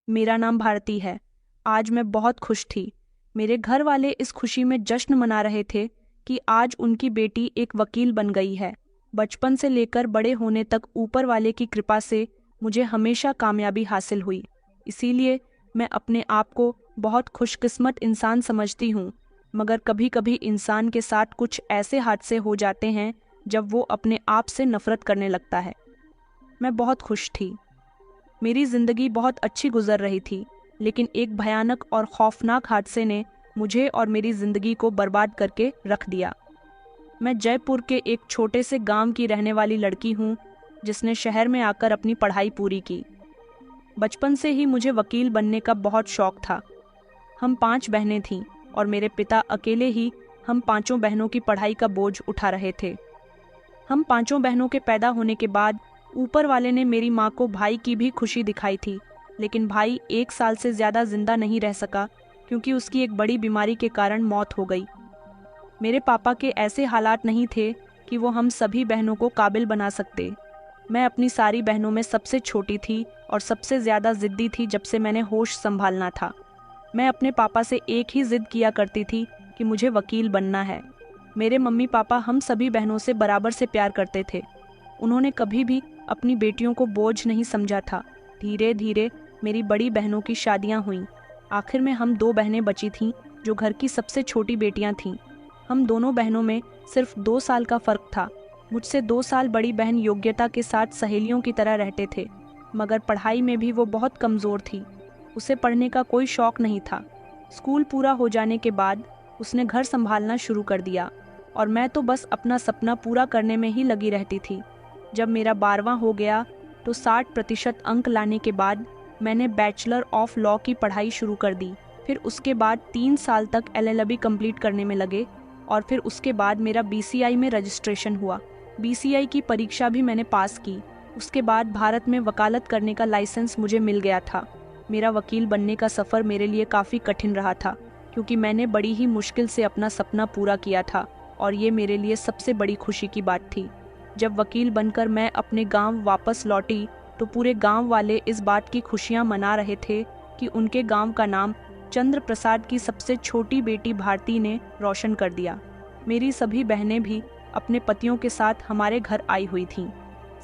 मेरा नाम भारती है। आज मैं बहुत खुश थी। मेरे घर वाले इस खुशी में जश्न मना रहे थे कि आज उनकी बेटी एक वकील बन गई है। बचपन से लेकर बड़े होने तक ऊपर वाले की कृपा से मुझे हमेशा कामयाबी हासिल हुई। इसीलिए मैं अपने आप को बहुत खुशकिस्मत इंसान समझती हूँ। मगर कभी कभी इंसान के साथ कुछ ऐसे हादसे हो जाते हैं जब वो अपने आप से नफरत करने लगता है। मैं बहुत खुश थी। मेरी जिंदगी बहुत अच्छी गुजर रही थी, लेकिन एक भयानक और खौफनाक हादसे ने मुझे और मेरी जिंदगी को बर्बाद करके रख दिया। मैं जयपुर के एक छोटे से गांव की रहने वाली लड़की हूँ, जिसने शहर में आकर अपनी पढ़ाई पूरी की। बचपन से ही मुझे वकील बनने का बहुत शौक था। हम 5 बहनें थीं और मेरे पिता अकेले ही हम पांचों बहनों की पढ़ाई का बोझ उठा रहे थे। हम पांचों बहनों के पैदा होने के बाद ऊपर वाले ने मेरी माँ को भाई की भी खुशी दिखाई थी, लेकिन भाई 1 साल से ज्यादा जिंदा नहीं रह सका क्योंकि उसकी एक बड़ी बीमारी के कारण मौत हो गई। मेरे पापा के ऐसे हालात नहीं थे कि वो हम सभी बहनों को काबिल बना सकते। मैं अपनी सारी बहनों में सबसे छोटी थी और सबसे ज्यादा जिद्दी थी जब से मैंने होश संभालना था। मैं अपने पापा से एक ही जिद किया करती थी कि मुझे वकील बनना है। मेरे मम्मी पापा हम सभी बहनों से बराबर से प्यार करते थे। उन्होंने कभी भी अपनी बेटियों को बोझ नहीं समझा था। धीरे धीरे मेरी बड़ी बहनों की शादियां हुईं। आखिर में हम 2 बहनें बची थीं जो घर की सबसे छोटी बेटियां थीं। हम दोनों बहनों में सिर्फ 2 साल का फर्क था। मुझसे 2 साल बड़ी बहन योग्यता के साथ सहेलियों की तरह रहते थे, मगर पढ़ाई में भी वो बहुत कमज़ोर थी। उसे पढ़ने का कोई शौक नहीं था। स्कूल पूरा हो जाने के बाद उसने घर संभालना शुरू कर दिया और मैं तो बस अपना सपना पूरा करने में ही लगी रहती थी। जब मेरा 12वां हो गया तो 60% अंक लाने के बाद मैंने बैचलर ऑफ लॉ की पढ़ाई शुरू कर दी। फिर उसके बाद 3 साल तक LLB कंप्लीट करने में लगे और फिर उसके बाद मेरा BCI में रजिस्ट्रेशन हुआ। BCI की परीक्षा भी मैंने पास की। उसके बाद भारत में वकालत करने का लाइसेंस मुझे मिल गया था। मेरा वकील बनने का सफ़र मेरे लिए काफ़ी कठिन रहा था, क्योंकि मैंने बड़ी ही मुश्किल से अपना सपना पूरा किया था और ये मेरे लिए सबसे बड़ी खुशी की बात थी। जब वकील बनकर मैं अपने गांव वापस लौटी तो पूरे गांव वाले इस बात की खुशियां मना रहे थे कि उनके गांव का नाम चंद्र प्रसाद की सबसे छोटी बेटी भारती ने रोशन कर दिया। मेरी सभी बहनें भी अपने पतियों के साथ हमारे घर आई हुई थीं।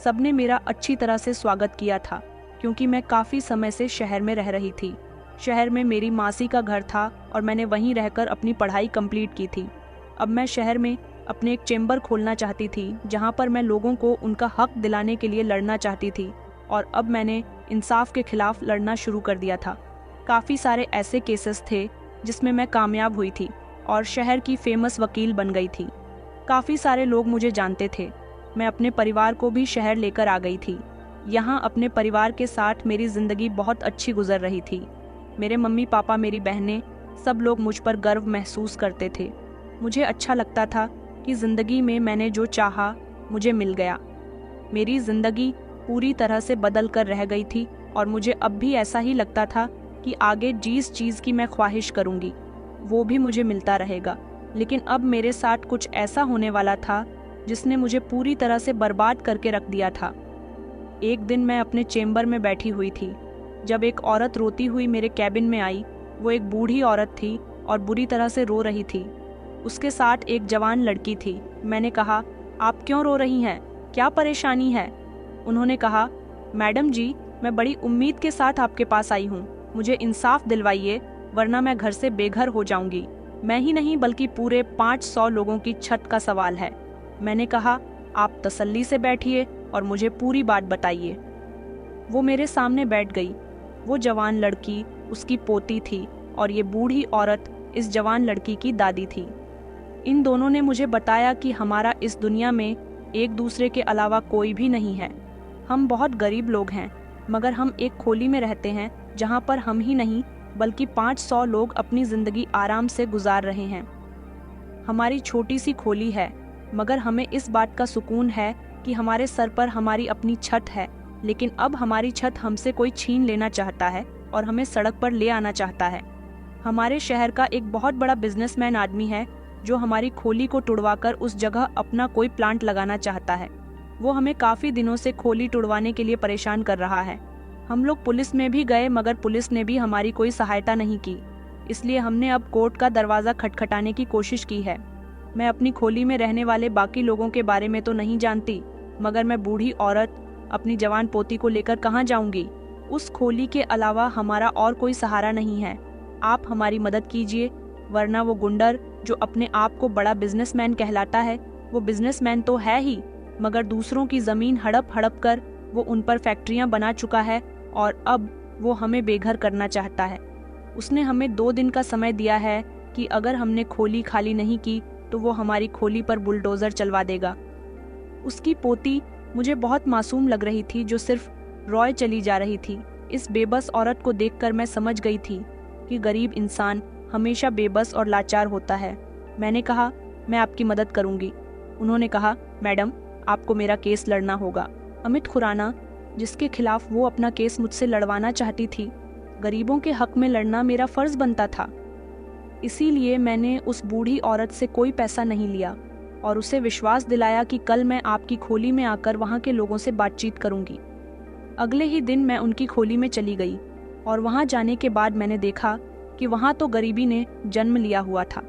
सबने मेरा अच्छी तरह से स्वागत किया था, क्योंकि मैं काफ़ी समय से शहर में रह रही थी। शहर में मेरी मासी का घर था और मैंने वहीं रहकर अपनी पढ़ाई कंप्लीट की थी। अब मैं शहर में अपने एक चेंबर खोलना चाहती थी, जहां पर मैं लोगों को उनका हक दिलाने के लिए लड़ना चाहती थी, और अब मैंने इंसाफ के खिलाफ लड़ना शुरू कर दिया था। काफ़ी सारे ऐसे केसेस थे जिसमें मैं कामयाब हुई थी और शहर की फेमस वकील बन गई थी। काफ़ी सारे लोग मुझे जानते थे। मैं अपने परिवार को भी शहर लेकर आ गई थी। यहाँ अपने परिवार के साथ मेरी ज़िंदगी बहुत अच्छी गुजर रही थी। मेरे मम्मी पापा, मेरी बहनें, सब लोग मुझ पर गर्व महसूस करते थे। मुझे अच्छा लगता था कि ज़िंदगी में मैंने जो चाहा मुझे मिल गया। मेरी ज़िंदगी पूरी तरह से बदल कर रह गई थी और मुझे अब भी ऐसा ही लगता था कि आगे जिस चीज़ की मैं ख्वाहिश करूँगी वो भी मुझे मिलता रहेगा। लेकिन अब मेरे साथ कुछ ऐसा होने वाला था जिसने मुझे पूरी तरह से बर्बाद करके रख दिया था। एक दिन मैं अपने चेंबर में बैठी हुई थी जब एक औरत रोती हुई मेरे कैबिन में आई। वो एक बूढ़ी औरत थी और बुरी तरह से रो रही थी। उसके साथ एक जवान लड़की थी। मैंने कहा, आप क्यों रो रही हैं? क्या परेशानी है? उन्होंने कहा, मैडम जी, मैं बड़ी उम्मीद के साथ आपके पास आई हूँ। मुझे इंसाफ दिलवाइए, वरना मैं घर से बेघर हो जाऊंगी। मैं ही नहीं बल्कि पूरे 500 लोगों की छत का सवाल है। मैंने कहा, आप तसल्ली से बैठिए और मुझे पूरी बात बताइए। वो मेरे सामने बैठ गई। वो जवान लड़की उसकी पोती थी और ये बूढ़ी औरत इस जवान लड़की की दादी थी। इन दोनों ने मुझे बताया कि हमारा इस दुनिया में एक दूसरे के अलावा कोई भी नहीं है। हम बहुत गरीब लोग हैं, मगर हम एक खोली में रहते हैं जहाँ पर हम ही नहीं बल्कि 500 लोग अपनी ज़िंदगी आराम से गुजार रहे हैं। हमारी छोटी सी खोली है, मगर हमें इस बात का सुकून है कि हमारे सर पर हमारी अपनी छत है। लेकिन अब हमारी छत हमसे कोई छीन लेना चाहता है और हमें सड़क पर ले आना चाहता है। हमारे शहर का एक बहुत बड़ा बिजनेसमैन आदमी है जो हमारी खोली को तुड़वाकर उस जगह अपना कोई प्लांट लगाना चाहता है। वो हमें काफ़ी दिनों से खोली तुड़वाने के लिए परेशान कर रहा है। हम लोग पुलिस में भी गए मगर पुलिस ने भी हमारी कोई सहायता नहीं की। इसलिए हमने अब कोर्ट का दरवाज़ा खटखटाने की कोशिश की है। मैं अपनी खोली में रहने वाले बाकी लोगों के बारे में तो नहीं जानती, मगर मैं बूढ़ी औरत अपनी जवान पोती को लेकर कहाँ जाऊंगी? उस खोली के अलावा हमारा और कोई सहारा नहीं है। आप हमारी मदद कीजिए, वरना वो गुंडर जो अपने आप को बड़ा बिजनेसमैन कहलाता है, वो बिजनेसमैन तो है ही, मगर दूसरों की ज़मीन हड़प हड़प कर वो उन पर फैक्ट्रियाँ बना चुका है और अब वो हमें बेघर करना चाहता है। उसने हमें 2 दिन का समय दिया है कि अगर हमने खोली खाली नहीं की तो वो हमारी खोली पर बुलडोज़र चलवा देगा। उसकी पोती मुझे बहुत मासूम लग रही थी जो सिर्फ रोए चली जा रही थी। इस बेबस औरत को देखकर मैं समझ गई थी कि गरीब इंसान हमेशा बेबस और लाचार होता है। मैंने कहा, मैं आपकी मदद करूंगी। उन्होंने कहा, मैडम, आपको मेरा केस लड़ना होगा। अमित खुराना, जिसके खिलाफ वो अपना केस मुझसे लड़वाना चाहती थी, गरीबों के हक में लड़ना मेरा फर्ज बनता था। इसीलिए मैंने उस बूढ़ी औरत से कोई पैसा नहीं लिया और उसे विश्वास दिलाया कि कल मैं आपकी खोली में आकर वहाँ के लोगों से बातचीत करूँगी। अगले ही दिन मैं उनकी खोली में चली गई और वहाँ जाने के बाद मैंने देखा कि वहाँ तो गरीबी ने जन्म लिया हुआ था।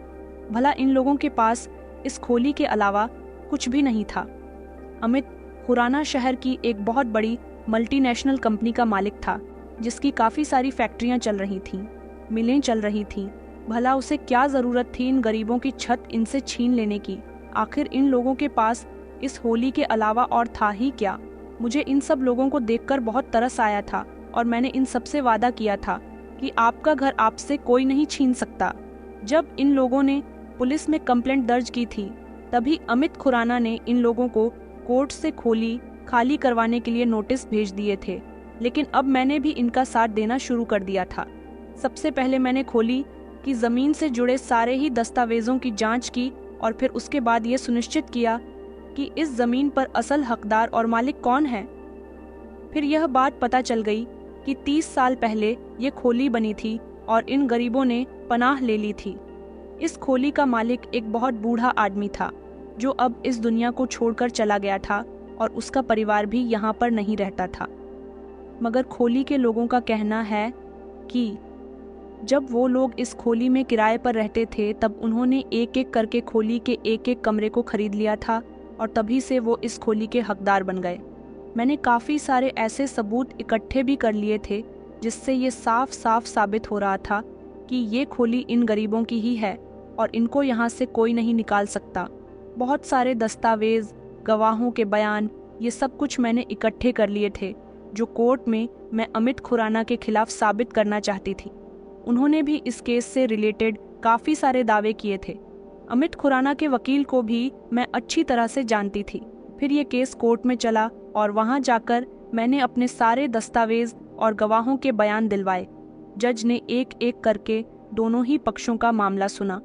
भला इन लोगों के पास इस खोली के अलावा कुछ भी नहीं था। अमित खुराना शहर की एक बहुत बड़ी मल्टीनेशनल कंपनी का मालिक था, जिसकी काफ़ी सारी फैक्ट्रियाँ चल रही थीं, मिलें चल रही थीं। भला उसे क्या ज़रूरत थी इन गरीबों की छत इनसे छीन लेने की? आखिर इन लोगों के पास इस होली के अलावा और था ही क्या? मुझे इन सब लोगों को देखकर बहुत तरस आया था और मैंने इन सबसे वादा किया था कि आपका घर आपसे कोई नहीं छीन सकता। जब इन लोगों ने पुलिस में कंप्लेंट दर्ज की थी, तभी अमित खुराना ने इन लोगों को कोर्ट से खोली खाली करवाने के लिए नोटिस भेज दिए थे। लेकिन अब मैंने भी इनका साथ देना शुरू कर दिया था। सबसे पहले मैंने खोली की ज़मीन से जुड़े सारे ही दस्तावेज़ों की जांच की और फिर उसके बाद ये सुनिश्चित किया कि इस ज़मीन पर असल हकदार और मालिक कौन है। फिर यह बात पता चल गई कि 30 साल पहले ये खोली बनी थी और इन गरीबों ने पनाह ले ली थी। इस खोली का मालिक एक बहुत बूढ़ा आदमी था जो अब इस दुनिया को छोड़कर चला गया था और उसका परिवार भी यहाँ पर नहीं रहता था। मगर खोली के लोगों का कहना है कि जब वो लोग इस खोली में किराए पर रहते थे तब उन्होंने एक एक करके खोली के एक एक कमरे को खरीद लिया था और तभी से वो इस खोली के हकदार बन गए। मैंने काफ़ी सारे ऐसे सबूत इकट्ठे भी कर लिए थे जिससे ये साफ साफ साबित हो रहा था कि ये खोली इन गरीबों की ही है और इनको यहाँ से कोई नहीं निकाल सकता। बहुत सारे दस्तावेज, गवाहों के बयान, ये सब कुछ मैंने इकट्ठे कर लिए थे जो कोर्ट में मैं अमित खुराना के खिलाफ साबित करना चाहती थी। उन्होंने भी इस केस से रिलेटेड काफ़ी सारे दावे किए थे। अमित खुराना के वकील को भी मैं अच्छी तरह से जानती थी। फिर ये केस कोर्ट में चला और वहाँ जाकर मैंने अपने सारे दस्तावेज और गवाहों के बयान दिलवाए। जज ने एक एक करके दोनों ही पक्षों का मामला सुना।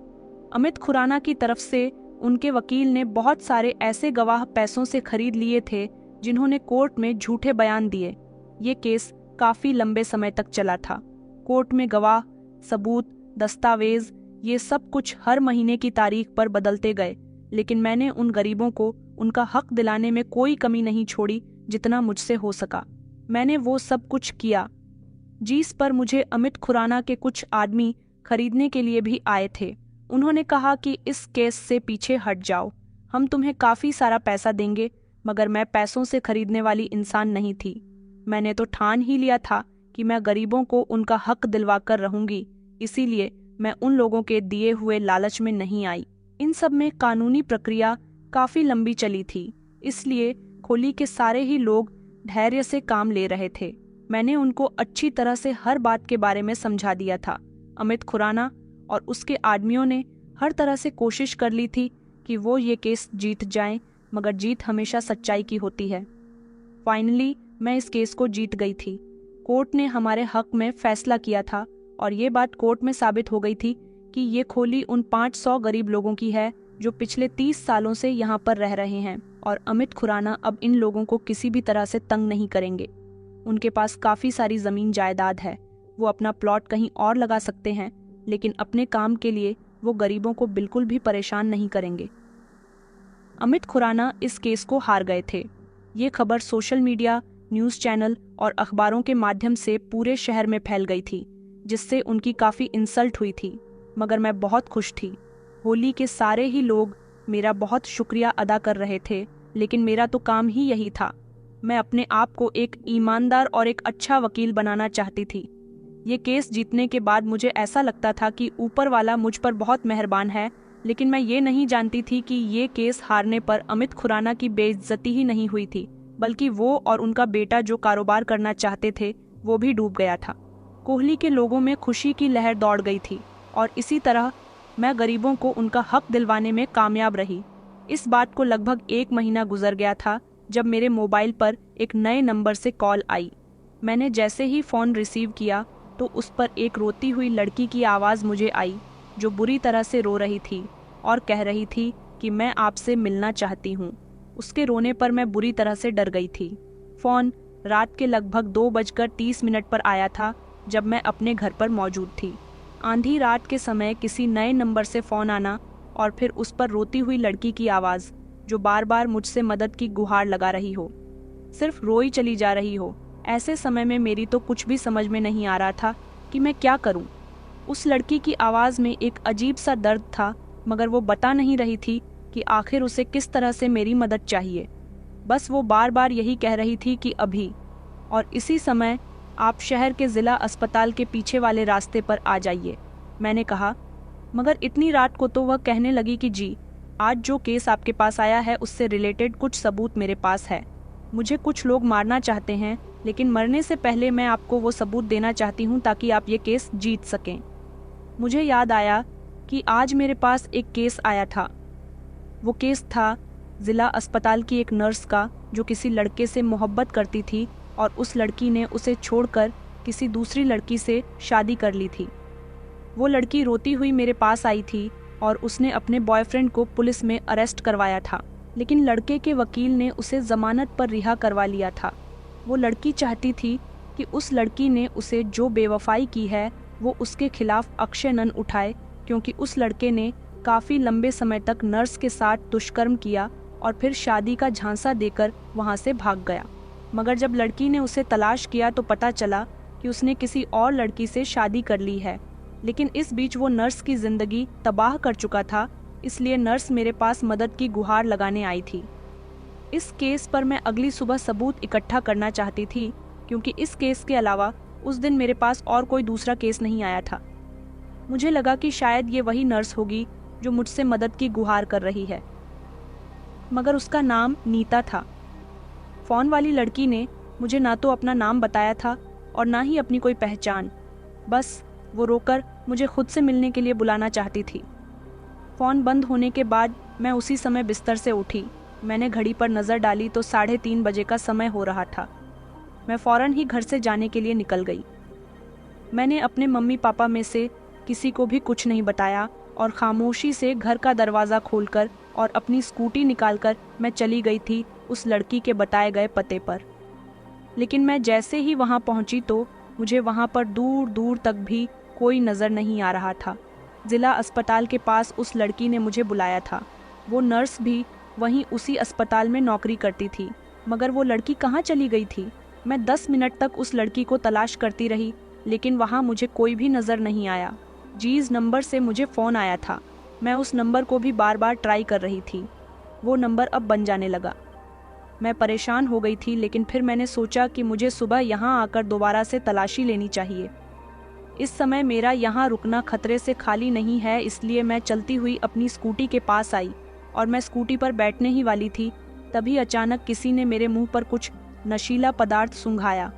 अमित खुराना की तरफ से उनके वकील ने बहुत सारे ऐसे गवाह पैसों से खरीद लिए थे जिन्होंने कोर्ट में झूठे बयान दिए। ये केस काफ़ी लंबे समय तक चला था। कोर्ट में गवाह, सबूत, दस्तावेज, ये सब कुछ हर महीने की तारीख पर बदलते गए, लेकिन मैंने उन गरीबों को उनका हक दिलाने में कोई कमी नहीं छोड़ी जितना मुझसे हो सका। मैंने वो सब कुछ किया। जिस पर मुझे अमित खुराना के कुछ आदमी खरीदने के लिए भी आए थे। उन्होंने कहा कि इस केस से पीछे हट जाओ, हम तुम्हें काफ़ी सारा पैसा देंगे। मगर मैं पैसों से खरीदने वाली इंसान नहीं थी। मैंने तो ठान ही लिया था कि मैं गरीबों को उनका हक दिलवा कर रहूंगी। इसीलिए मैं उन लोगों के दिए हुए लालच में नहीं आई। इन सब में कानूनी प्रक्रिया काफ़ी लंबी चली थी, इसलिए खोली के सारे ही लोग धैर्य से काम ले रहे थे। मैंने उनको अच्छी तरह से हर बात के बारे में समझा दिया था। अमित खुराना और उसके आदमियों ने हर तरह से कोशिश कर ली थी कि वो ये केस जीत जाएं, मगर जीत हमेशा सच्चाई की होती है। फाइनली मैं इस केस को जीत गई थी। कोर्ट ने हमारे हक में फैसला किया था और ये बात कोर्ट में साबित हो गई थी कि ये खोली उन 500 गरीब लोगों की है जो पिछले 30 सालों से यहाँ पर रह रहे हैं और अमित खुराना अब इन लोगों को किसी भी तरह से तंग नहीं करेंगे। उनके पास काफ़ी सारी ज़मीन जायदाद है, वो अपना प्लॉट कहीं और लगा सकते हैं, लेकिन अपने काम के लिए वो गरीबों को बिल्कुल भी परेशान नहीं करेंगे। अमित खुराना इस केस को हार गए थे। ये खबर सोशल मीडिया न्यूज़ चैनल और अखबारों के माध्यम से पूरे शहर में फैल गई थी, जिससे उनकी काफ़ी इंसल्ट हुई थी। मगर मैं बहुत खुश थी। होली के सारे ही लोग मेरा बहुत शुक्रिया अदा कर रहे थे, लेकिन मेरा तो काम ही यही था। मैं अपने आप को एक ईमानदार और एक अच्छा वकील बनाना चाहती थी। ये केस जीतने के बाद मुझे ऐसा लगता था कि ऊपर वाला मुझ पर बहुत मेहरबान है, लेकिन मैं ये नहीं जानती थी कि ये केस हारने पर अमित खुराना की बेइज्जती ही नहीं हुई थी, बल्कि वो और उनका बेटा जो कारोबार करना चाहते थे वो भी डूब गया था। कोहली के लोगों में खुशी की लहर दौड़ गई थी और इसी तरह मैं गरीबों को उनका हक दिलवाने में कामयाब रही। इस बात को लगभग 1 महीना गुजर गया था जब मेरे मोबाइल पर एक नए नंबर से कॉल आई। मैंने जैसे ही फ़ोन रिसीव किया तो उस पर एक रोती हुई लड़की की आवाज़ मुझे आई, जो बुरी तरह से रो रही थी और कह रही थी कि मैं आपसे मिलना चाहती हूँ। उसके रोने पर मैं बुरी तरह से डर गई थी। फ़ोन रात के लगभग 2:30 पर आया था, जब मैं अपने घर पर मौजूद थी। आंधी रात के समय किसी नए नंबर से फ़ोन आना और फिर उस पर रोती हुई लड़की की आवाज़, जो बार बार मुझसे मदद की गुहार लगा रही हो, सिर्फ रोई चली जा रही हो। ऐसे समय में मेरी तो कुछ भी समझ में नहीं आ रहा था कि मैं क्या करूं। उस लड़की की आवाज़ में एक अजीब सा दर्द था, मगर वो बता नहीं रही थी कि आखिर उसे किस तरह से मेरी मदद चाहिए। बस वो बार बार यही कह रही थी कि अभी और इसी समय आप शहर के ज़िला अस्पताल के पीछे वाले रास्ते पर आ जाइए। मैंने कहा, मगर इतनी रात को। तो वह कहने लगी कि जी, आज जो केस आपके पास आया है उससे रिलेटेड कुछ सबूत मेरे पास है। मुझे कुछ लोग मारना चाहते हैं, लेकिन मरने से पहले मैं आपको वो सबूत देना चाहती हूँ ताकि आप ये केस जीत सकें। मुझे याद आया कि आज मेरे पास एक केस आया था। वो केस था ज़िला अस्पताल की एक नर्स का, जो किसी लड़के से मोहब्बत करती थी और उस लड़की ने उसे छोड़कर किसी दूसरी लड़की से शादी कर ली थी। वो लड़की रोती हुई मेरे पास आई थी और उसने अपने बॉयफ्रेंड को पुलिस में अरेस्ट करवाया था, लेकिन लड़के के वकील ने उसे ज़मानत पर रिहा करवा लिया था। वो लड़की चाहती थी कि उस लड़की ने उसे जो बेवफाई की है वो उसके खिलाफ अक्षय उठाए, क्योंकि उस लड़के ने काफ़ी लंबे समय तक नर्स के साथ दुष्कर्म किया और फिर शादी का झांसा देकर वहाँ से भाग गया। मगर जब लड़की ने उसे तलाश किया तो पता चला कि उसने किसी और लड़की से शादी कर ली है। लेकिन इस बीच वो नर्स की ज़िंदगी तबाह कर चुका था, इसलिए नर्स मेरे पास मदद की गुहार लगाने आई थी। इस केस पर मैं अगली सुबह सबूत इकट्ठा करना चाहती थी, क्योंकि इस केस के अलावा उस दिन मेरे पास और कोई दूसरा केस नहीं आया था। मुझे लगा कि शायद ये वही नर्स होगी जो मुझसे मदद की गुहार कर रही है, मगर उसका नाम नीता था। फ़ोन वाली लड़की ने मुझे ना तो अपना नाम बताया था और ना ही अपनी कोई पहचान। बस वो रोकर मुझे खुद से मिलने के लिए बुलाना चाहती थी। फ़ोन बंद होने के बाद मैं उसी समय बिस्तर से उठी। मैंने घड़ी पर नज़र डाली तो 3:30 बजे का समय हो रहा था। मैं फ़ौरन ही घर से जाने के लिए निकल गई। मैंने अपने मम्मी पापा में से किसी को भी कुछ नहीं बताया और खामोशी से घर का दरवाज़ा खोलकर और अपनी स्कूटी निकालकर मैं चली गई थी उस लड़की के बताए गए पते पर। लेकिन मैं जैसे ही वहाँ पहुँची तो मुझे वहाँ पर दूर दूर तक भी कोई नज़र नहीं आ रहा था। ज़िला अस्पताल के पास उस लड़की ने मुझे बुलाया था। वो नर्स भी वहीं उसी अस्पताल में नौकरी करती थी, मगर वो लड़की कहाँ चली गई थी? मैं 10 मिनट तक उस लड़की को तलाश करती रही, लेकिन वहाँ मुझे कोई भी नज़र नहीं आया। जिस नंबर से मुझे फ़ोन आया था, मैं उस नंबर को भी बार बार ट्राई कर रही थी। वो नंबर अब बन जाने लगा। मैं परेशान हो गई थी, लेकिन फिर मैंने सोचा कि मुझे सुबह यहाँ आकर दोबारा से तलाशी लेनी चाहिए। इस समय मेरा यहाँ रुकना खतरे से खाली नहीं है, इसलिए मैं चलती हुई अपनी स्कूटी के पास आई और मैं स्कूटी पर बैठने ही वाली थी, तभी अचानक किसी ने मेरे मुंह पर कुछ नशीला पदार्थ सूंघाया।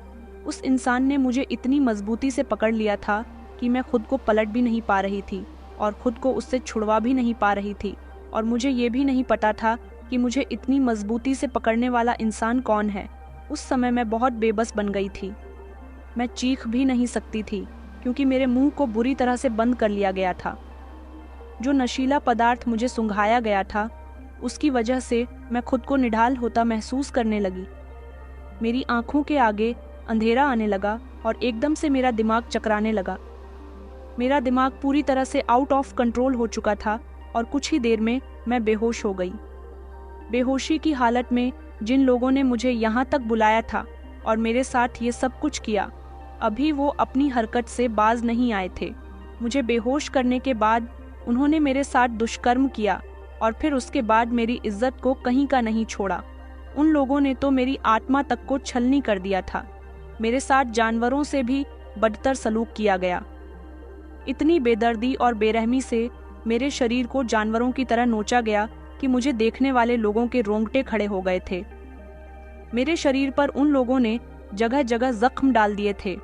उस इंसान ने मुझे इतनी मजबूती से पकड़ लिया था कि मैं खुद को पलट भी नहीं पा रही थी और खुद को उससे छुड़वा भी नहीं पा रही थी, और मुझे ये भी नहीं पता था कि मुझे इतनी मजबूती से पकड़ने वाला इंसान कौन है। उस समय मैं बहुत बेबस बन गई थी। मैं चीख भी नहीं सकती थी क्योंकि मेरे मुंह को बुरी तरह से बंद कर लिया गया था। जो नशीला पदार्थ मुझे सूंघाया गया था, उसकी वजह से मैं खुद को निढाल होता महसूस करने लगी। मेरी आंखों के आगे अंधेरा आने लगा और एकदम से मेरा दिमाग चकराने लगा। मेरा दिमाग पूरी तरह से आउट ऑफ कंट्रोल हो चुका था और कुछ ही देर में मैं बेहोश हो गई। बेहोशी की हालत में जिन लोगों ने मुझे यहाँ तक बुलाया था और मेरे साथ ये सब कुछ किया। अभी वो अपनी हरकत से बाज नहीं आए थे। मुझे बेहोश करने के बाद उन्होंने मेरे साथ दुष्कर्म किया और फिर उसके बाद मेरी इज्जत को कहीं का नहीं छोड़ा। उन लोगों ने तो मेरी आत्मा तक को छलनी कर दिया था। मेरे साथ जानवरों से भी बदतर सलूक किया गया। इतनी बेदर्दी और बेरहमी से मेरे शरीर को जानवरों की तरह नोचा गया कि मुझे देखने वाले लोगों के रोंगटे खड़े हो गए थे। मेरे शरीर पर उन लोगों ने जगह जगह जख्म डाल दिए थे।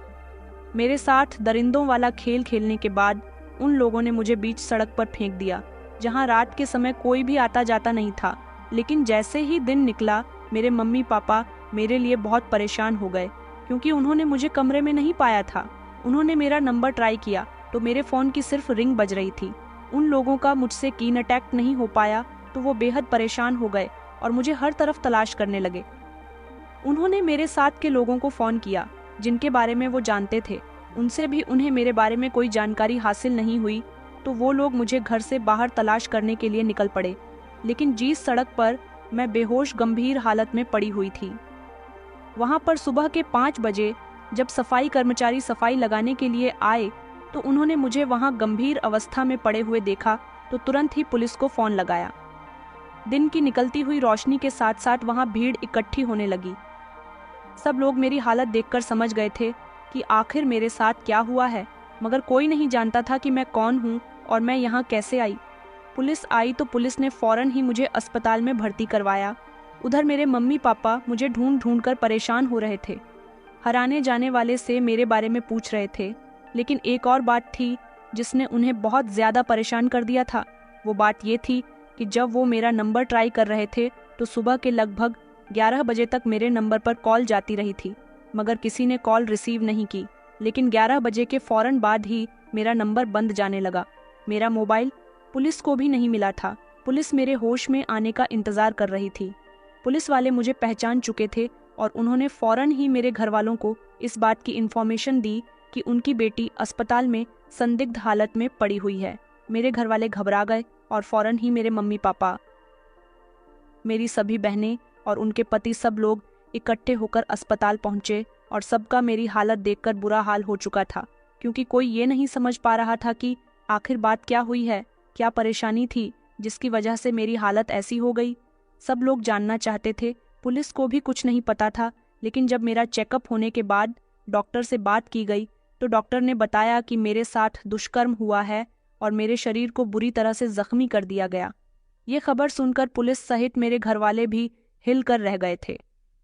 मेरे साथ दरिंदों वाला खेल खेलने के बाद उन लोगों ने मुझे बीच सड़क पर फेंक दिया, जहां रात के समय कोई भी आता जाता नहीं था। लेकिन जैसे ही दिन निकला, मेरे मम्मी पापा मेरे लिए बहुत परेशान हो गए, क्योंकि उन्होंने मुझे कमरे में नहीं पाया था। उन्होंने मेरा नंबर ट्राई किया तो मेरे फ़ोन की सिर्फ रिंग बज रही थी। उन लोगों का मुझसे कीन अटैक नहीं हो पाया तो वो बेहद परेशान हो गए और मुझे हर तरफ तलाश करने लगे। उन्होंने मेरे साथ के लोगों को फ़ोन किया जिनके बारे में वो जानते थे। उनसे भी उन्हें मेरे बारे में कोई जानकारी हासिल नहीं हुई, तो वो लोग मुझे घर से बाहर तलाश करने के लिए निकल पड़े। लेकिन जिस सड़क पर मैं बेहोश गंभीर हालत में पड़ी हुई थी, वहाँ पर सुबह के 5 बजे जब सफाई कर्मचारी सफाई लगाने के लिए आए तो उन्होंने मुझे वहाँ गंभीर अवस्था में पड़े हुए देखा तो तुरंत ही पुलिस को फ़ोन लगाया। दिन की निकलती हुई रोशनी के साथ साथ वहाँ भीड़ इकट्ठी होने लगी। सब लोग मेरी हालत देखकर समझ गए थे कि आखिर मेरे साथ क्या हुआ है, मगर कोई नहीं जानता था कि मैं कौन हूँ और मैं यहाँ कैसे आई। पुलिस आई तो पुलिस ने फौरन ही मुझे अस्पताल में भर्ती करवाया। उधर मेरे मम्मी पापा मुझे ढूंढ ढूंढ कर परेशान हो रहे थे। हर आने जाने वाले से मेरे बारे में पूछ रहे थे। लेकिन एक और बात थी जिसने उन्हें बहुत ज़्यादा परेशान कर दिया था। वो बात ये थी कि जब वो मेरा नंबर ट्राई कर रहे थे तो सुबह के लगभग 11 बजे तक मेरे नंबर पर कॉल जाती रही थी, मगर किसी ने कॉल रिसीव नहीं की। लेकिन 11 बजे के फ़ौरन बाद ही मेरा नंबर बंद जाने लगा। मेरा मोबाइल पुलिस को भी नहीं मिला था। पुलिस मेरे होश में आने का इंतज़ार कर रही थी। पुलिस वाले मुझे पहचान चुके थे और उन्होंने फ़ौरन ही मेरे घर वालों को इस बात की इन्फॉर्मेशन दी कि उनकी बेटी अस्पताल में संदिग्ध हालत में पड़ी हुई है। मेरे घर वाले घबरा गए और फ़ौरन ही मेरे मम्मी पापा, मेरी सभी बहनें और उनके पति सब लोग इकट्ठे होकर अस्पताल पहुंचे और सबका मेरी हालत देखकर बुरा हाल हो चुका था, क्योंकि कोई ये नहीं समझ पा रहा था कि आखिर बात क्या हुई है, क्या परेशानी थी जिसकी वजह से मेरी हालत ऐसी हो गई। सब लोग जानना चाहते थे। पुलिस को भी कुछ नहीं पता था। लेकिन जब मेरा चेकअप होने के बाद डॉक्टर से बात की गई तो डॉक्टर ने बताया कि मेरे साथ दुष्कर्म हुआ है और मेरे शरीर को बुरी तरह से जख्मी कर दिया गया। ये खबर सुनकर पुलिस सहित मेरे घरवाले भी हिल कर रह गए थे।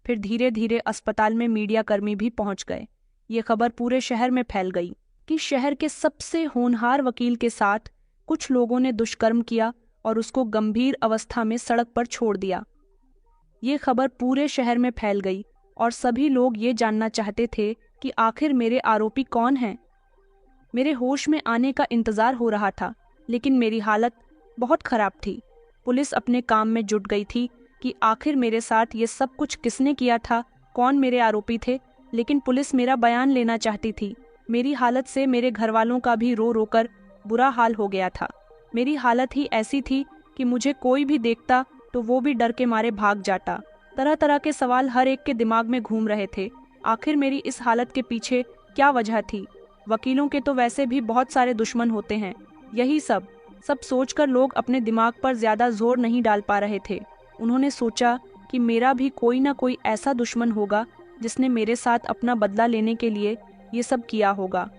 फिर धीरे धीरे अस्पताल में मीडिया कर्मी भी पहुंच गए। ये खबर पूरे शहर में फैल गई कि शहर के सबसे होनहार वकील के साथ कुछ लोगों ने दुष्कर्म किया और उसको गंभीर अवस्था में सड़क पर छोड़ दिया। ये खबर पूरे शहर में फैल गई और सभी लोग ये जानना चाहते थे कि आखिर मेरे आरोपी कौन हैं। मेरे होश में आने का इंतज़ार हो रहा था, लेकिन मेरी हालत बहुत ख़राब थी। पुलिस अपने काम में जुट गई थी कि आखिर मेरे साथ ये सब कुछ किसने किया था, कौन मेरे आरोपी थे। लेकिन पुलिस मेरा बयान लेना चाहती थी। मेरी हालत से मेरे घरवालों का भी रो रो कर बुरा हाल हो गया था। मेरी हालत ही ऐसी थी कि मुझे कोई भी देखता तो वो भी डर के मारे भाग जाता। तरह तरह के सवाल हर एक के दिमाग में घूम रहे थे। आखिर मेरी इस हालत के पीछे क्या वजह थी। वकीलों के तो वैसे भी बहुत सारे दुश्मन होते हैं। यही सब सोचकर लोग अपने दिमाग पर ज़्यादा जोर नहीं डाल पा रहे थे। उन्होंने सोचा कि मेरा भी कोई ना कोई ऐसा दुश्मन होगा जिसने मेरे साथ अपना बदला लेने के लिए ये सब किया होगा।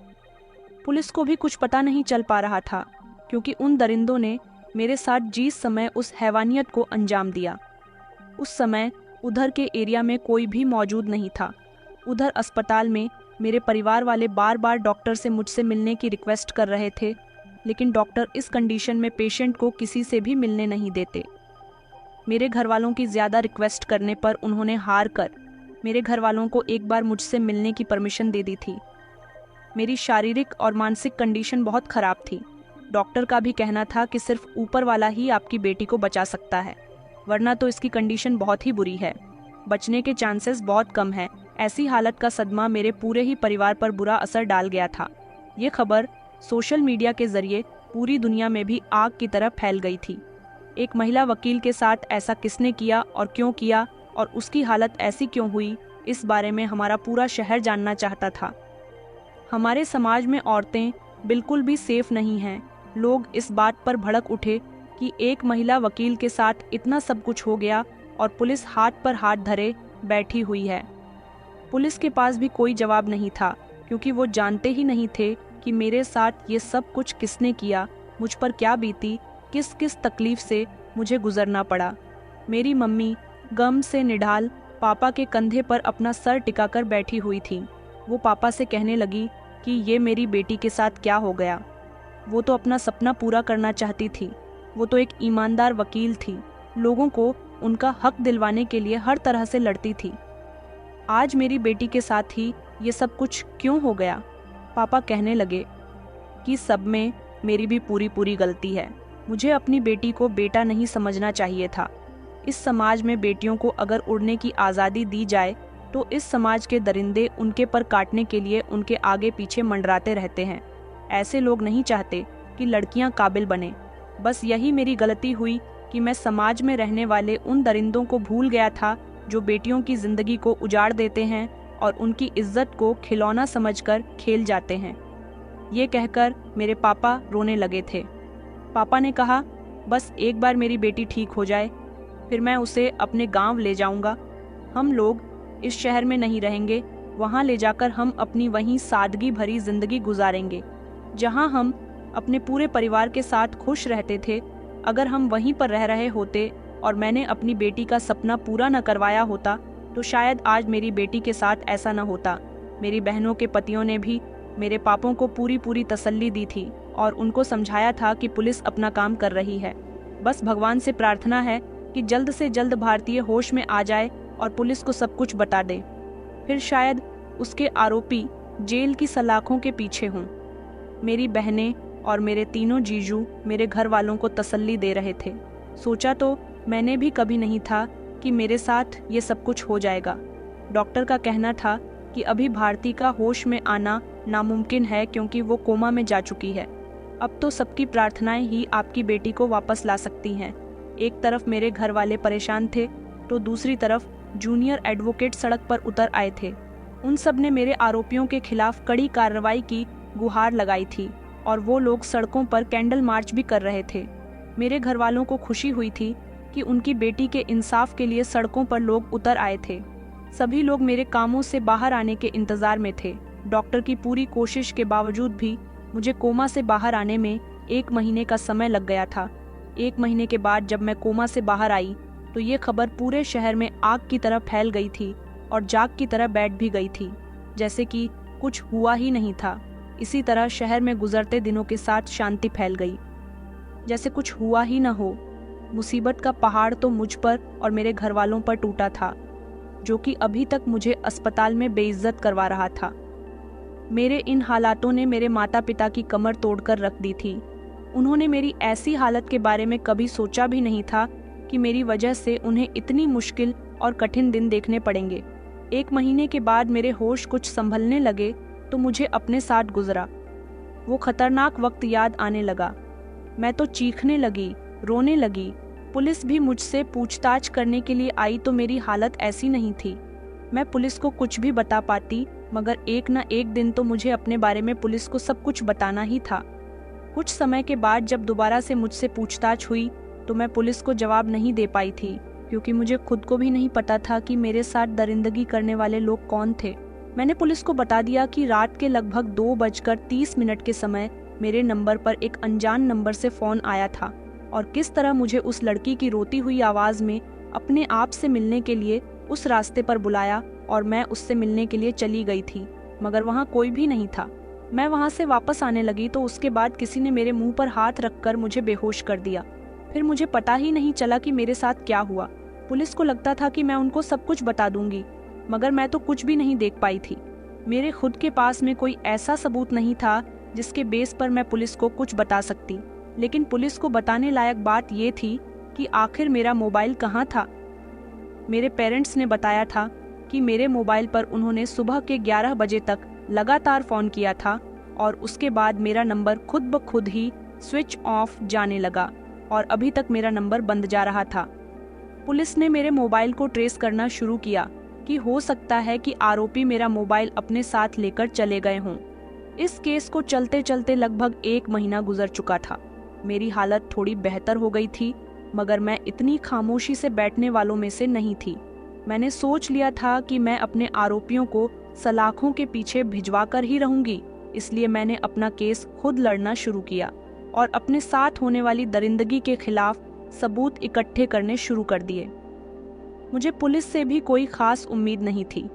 पुलिस को भी कुछ पता नहीं चल पा रहा था, क्योंकि उन दरिंदों ने मेरे साथ जिस समय उस हैवानियत को अंजाम दिया, उस समय उधर के एरिया में कोई भी मौजूद नहीं था। उधर अस्पताल में मेरे परिवार वाले बार बार डॉक्टर से मुझसे मिलने की रिक्वेस्ट कर रहे थे, लेकिन डॉक्टर इस कंडीशन में पेशेंट को किसी से भी मिलने नहीं देते। मेरे घर वालों की ज़्यादा रिक्वेस्ट करने पर उन्होंने हार कर मेरे घर वालों को एक बार मुझसे मिलने की परमिशन दे दी थी। मेरी शारीरिक और मानसिक कंडीशन बहुत ख़राब थी। डॉक्टर का भी कहना था कि सिर्फ ऊपर वाला ही आपकी बेटी को बचा सकता है, वरना तो इसकी कंडीशन बहुत ही बुरी है, बचने के चांसेस बहुत कम हैं। ऐसी हालत का सदमा मेरे पूरे ही परिवार पर बुरा असर डाल गया था। ये खबर सोशल मीडिया के जरिए पूरी दुनिया में भी आग की तरह फैल गई थी। एक महिला वकील के साथ ऐसा किसने किया और क्यों किया और उसकी हालत ऐसी क्यों हुई, इस बारे में हमारा पूरा शहर जानना चाहता था। हमारे समाज में औरतें बिल्कुल भी सेफ नहीं हैं। लोग इस बात पर भड़क उठे कि एक महिला वकील के साथ इतना सब कुछ हो गया और पुलिस हाथ पर हाथ धरे बैठी हुई है। पुलिस के पास भी कोई जवाब नहीं था, क्योंकि वो जानते ही नहीं थे कि मेरे साथ ये सब कुछ किसने किया, मुझ पर क्या बीती, किस किस तकलीफ से मुझे गुजरना पड़ा। मेरी मम्मी गम से निढाल पापा के कंधे पर अपना सर टिकाकर बैठी हुई थी। वो पापा से कहने लगी कि ये मेरी बेटी के साथ क्या हो गया। वो तो अपना सपना पूरा करना चाहती थी। वो तो एक ईमानदार वकील थी, लोगों को उनका हक दिलवाने के लिए हर तरह से लड़ती थी। आज मेरी बेटी के साथ ही ये सब कुछ क्यों हो गया? पापा कहने लगे कि सब में मेरी भी पूरी गलती है। मुझे अपनी बेटी को बेटा नहीं समझना चाहिए था। इस समाज में बेटियों को अगर उड़ने की आज़ादी दी जाए तो इस समाज के दरिंदे उनके पर काटने के लिए उनके आगे पीछे मंडराते रहते हैं। ऐसे लोग नहीं चाहते कि लड़कियां काबिल बने। बस यही मेरी गलती हुई कि मैं समाज में रहने वाले उन दरिंदों को भूल गया था जो बेटियों की जिंदगी को उजाड़ देते हैं और उनकी इज्जत को खिलौना समझकर खेल जाते हैं। ये कहकर मेरे पापा रोने लगे थे। पापा ने कहा, बस एक बार मेरी बेटी ठीक हो जाए, फिर मैं उसे अपने गांव ले जाऊंगा। हम लोग इस शहर में नहीं रहेंगे, वहां ले जाकर हम अपनी वहीं सादगी भरी जिंदगी गुजारेंगे, जहां हम अपने पूरे परिवार के साथ खुश रहते थे। अगर हम वहीं पर रह रहे होते और मैंने अपनी बेटी का सपना पूरा न करवाया होता तो शायद आज मेरी बेटी के साथ ऐसा न होता। मेरी बहनों के पतियों ने भी मेरे पापों को पूरी तसल्ली दी थी और उनको समझाया था कि पुलिस अपना काम कर रही है। बस भगवान से प्रार्थना है कि जल्द से जल्द भारतीय होश में आ जाए और पुलिस को सब कुछ बता दे, फिर शायद उसके आरोपी जेल की सलाखों के पीछे हों। मेरी बहनें और मेरे तीनों जीजू मेरे घर वालों को तसल्ली दे रहे थे। सोचा तो मैंने भी कभी नहीं था कि मेरे साथ ये सब कुछ हो जाएगा। डॉक्टर का कहना था कि अभी भारती का होश में आना नामुमकिन है, क्योंकि वो कोमा में जा चुकी है। अब तो सबकी प्रार्थनाएं ही आपकी बेटी को वापस ला सकती हैं। एक तरफ मेरे घर वाले परेशान थे तो दूसरी तरफ जूनियर एडवोकेट सड़क पर उतर आए थे। उन सब ने मेरे आरोपियों के खिलाफ कड़ी कार्रवाई की गुहार लगाई थी और वो लोग सड़कों पर कैंडल मार्च भी कर रहे थे। मेरे घर वालों को खुशी हुई थी कि उनकी बेटी के इंसाफ के लिए सड़कों पर लोग उतर आए थे। सभी लोग मेरे कामों से बाहर आने के इंतजार में थे। डॉक्टर की पूरी कोशिश के बावजूद भी मुझे कोमा से बाहर आने में 1 महीने का समय लग गया था। 1 महीने के बाद जब मैं कोमा से बाहर आई तो ये खबर पूरे शहर में आग की तरह फैल गई थी और जाग की तरह बैठ भी गई थी, जैसे कि कुछ हुआ ही नहीं था। इसी तरह शहर में गुजरते दिनों के साथ शांति फैल गई, जैसे कुछ हुआ ही न हो। मुसीबत का पहाड़ तो मुझ पर और मेरे घर वालों पर टूटा था, जो कि अभी तक मुझे अस्पताल में बेइज्जत करवा रहा था। मेरे इन हालातों ने मेरे माता पिता की कमर तोड़कर रख दी थी। उन्होंने मेरी ऐसी हालत के बारे में कभी सोचा भी नहीं था कि मेरी वजह से उन्हें इतनी मुश्किल और कठिन दिन देखने पड़ेंगे। 1 महीने के बाद मेरे होश कुछ संभलने लगे तो मुझे अपने साथ गुजरा वो खतरनाक वक्त याद आने लगा। मैं तो चीखने लगी, रोने लगी। पुलिस भी मुझसे पूछताछ करने के लिए आई तो मेरी हालत ऐसी नहीं थी। मैं पुलिस को कुछ भी बता पाती, मगर एक न एक दिन तो मुझे अपने बारे में पुलिस को सब कुछ बताना ही था। कुछ समय के बाद जब दोबारा से मुझसे पूछताछ हुई तो मैं पुलिस को जवाब नहीं दे पाई थी, क्योंकि मुझे खुद को भी नहीं पता था कि मेरे साथ दरिंदगी करने वाले लोग कौन थे। मैंने पुलिस को बता दिया कि रात के लगभग 2:30 के समय मेरे नंबर पर एक अनजान नंबर से फ़ोन आया था और किस तरह मुझे उस लड़की की रोती हुई आवाज़ में अपने आप से मिलने के लिए उस रास्ते पर बुलाया और मैं उससे मिलने के लिए चली गई थी, मगर वहाँ कोई भी नहीं था। मैं वहाँ से वापस आने लगी तो उसके बाद किसी ने मेरे मुंह पर हाथ रखकर मुझे बेहोश कर दिया। फिर मुझे पता ही नहीं चला कि मेरे साथ क्या हुआ। पुलिस को लगता था कि मैं उनको सब कुछ बता दूंगी, मगर मैं तो कुछ भी नहीं देख पाई थी। मेरे खुद के पास में कोई ऐसा सबूत नहीं था जिसके बेस पर मैं पुलिस को कुछ बता सकती। लेकिन पुलिस को बताने लायक बात ये थी कि आखिर मेरा मोबाइल कहाँ था। मेरे पेरेंट्स ने बताया था कि मेरे मोबाइल पर उन्होंने सुबह के 11 बजे तक लगातार फ़ोन किया था और उसके बाद मेरा नंबर खुद ब खुद ही स्विच ऑफ जाने लगा और अभी तक मेरा नंबर बंद जा रहा था। पुलिस ने मेरे मोबाइल को ट्रेस करना शुरू किया, कि हो सकता है कि आरोपी मेरा मोबाइल अपने साथ लेकर चले गए हों। इस केस को चलते चलते लगभग 1 महीना गुजर चुका था। मेरी हालत थोड़ी बेहतर हो गई थी, मगर मैं इतनी खामोशी से बैठने वालों में से नहीं थी। मैंने सोच लिया था कि मैं अपने आरोपियों को सलाखों के पीछे भिजवा कर ही रहूंगी, इसलिए मैंने अपना केस खुद लड़ना शुरू किया और अपने साथ होने वाली दरिंदगी के खिलाफ सबूत इकट्ठे करने शुरू कर दिए। मुझे पुलिस से भी कोई खास उम्मीद नहीं थी।